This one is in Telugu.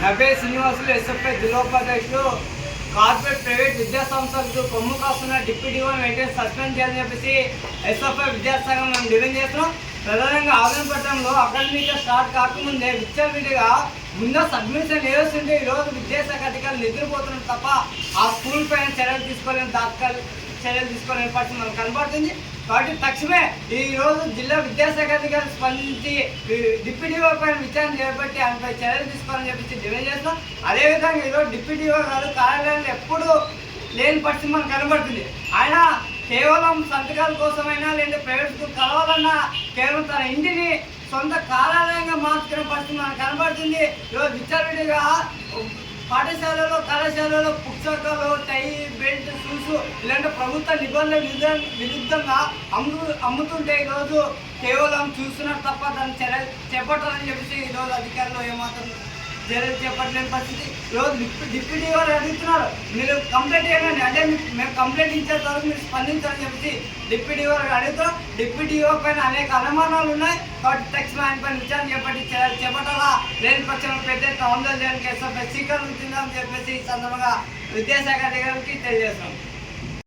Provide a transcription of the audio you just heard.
నవ్వే శ్రీనివాసులు ఎస్ఎఫ్ఐ జిల్లా ఉపాధ్యక్షులు కార్పొరేట్ ప్రైవేట్ విద్యా సంస్థలకు కొమ్ము కాస్తున్న డిప్యూటీ వెంటనే సస్పెండ్ చేయాలని చెప్పేసి ఎస్ఎఫ్ఐ విద్యాసంఘం మేము డిమాండ్ చేస్తున్నాం. ప్రధానంగా ఆదరణపట్నంలో అకాడమిక్ స్టార్ట్ కాకముందే విచ్చలవిడిగా ముందస్తు అడ్మిషన్ వేస్తుంటే ఈరోజు విద్యాశాఖ అధికారులు నిద్రపోతున్నారు తప్ప ఆ స్కూల్ పైన చర్యలు తీసుకోలేని చర్యలు తీసుకోలేని పరిస్థితి మనకు కనబడుతుంది. కాబట్టి తక్షణమే ఈరోజు జిల్లా విద్యాశాఖ అధికారులు స్పందించి డిప్యూటీఓ పైన విచారణ చేపట్టి ఆయనపై చర్యలు తీసుకోవాలని చెప్పేసి డిమాండ్ చేస్తాం. అదేవిధంగా ఈరోజు డిప్యూటీఓ గారు కార్యాలయంలో ఎప్పుడూ లేని పరిస్థితి మనకు కనబడుతుంది. ఆయన కేవలం సంతకాల కోసమైనా లేదా ప్రైవేట్ స్కూల్ కలవాలన్నా కేవలం తన ఇంటిని సొంత కార్యాలయంగా మార్చుకునే పరిస్థితి మనకు కనబడుతుంది. ఈరోజు విచ్చలవిడిగా పాఠశాలలో కళాశాలలో పుస్తకాలు టై బెల్ట్ షూస్ ఇలాంటి ప్రభుత్వ నిబంధనల విరుద్ధంగా అమ్ముతుంటే ఈరోజు కేవలం చూస్తున్నారు తప్ప దాన్ని చర్యలు చేపట్టాలని చెప్పేసి ఈరోజు అధికారులు ఏమాత్రం చర్యలు చేపట్టలేని పరిస్థితి. ఈరోజు డిప్యూటీ గారు అడుగుతున్నారు, మీరు కంప్లైంట్ చేయండి అంటే మేము కంప్లైంట్ ఇచ్చేంత వరకు మీరు స్పందించాలని చెప్పేసి డిప్యూటీ గారు అడుగుతాం. డిప్యూటీ పైన అనేక అనుమానాలు ఉన్నాయి. కాబట్టి తక్షణ ఆయన పైన విచారణ చేపట్టి చేపట్టాలా, లేని పక్షంలో పెద్ద ఎత్తున ఆందోళన చేయడానికి స్వీకరించిందని చెప్పేసి ఈ సందర్భంగా విద్యాశాఖ అధికారులకి తెలియజేస్తాం.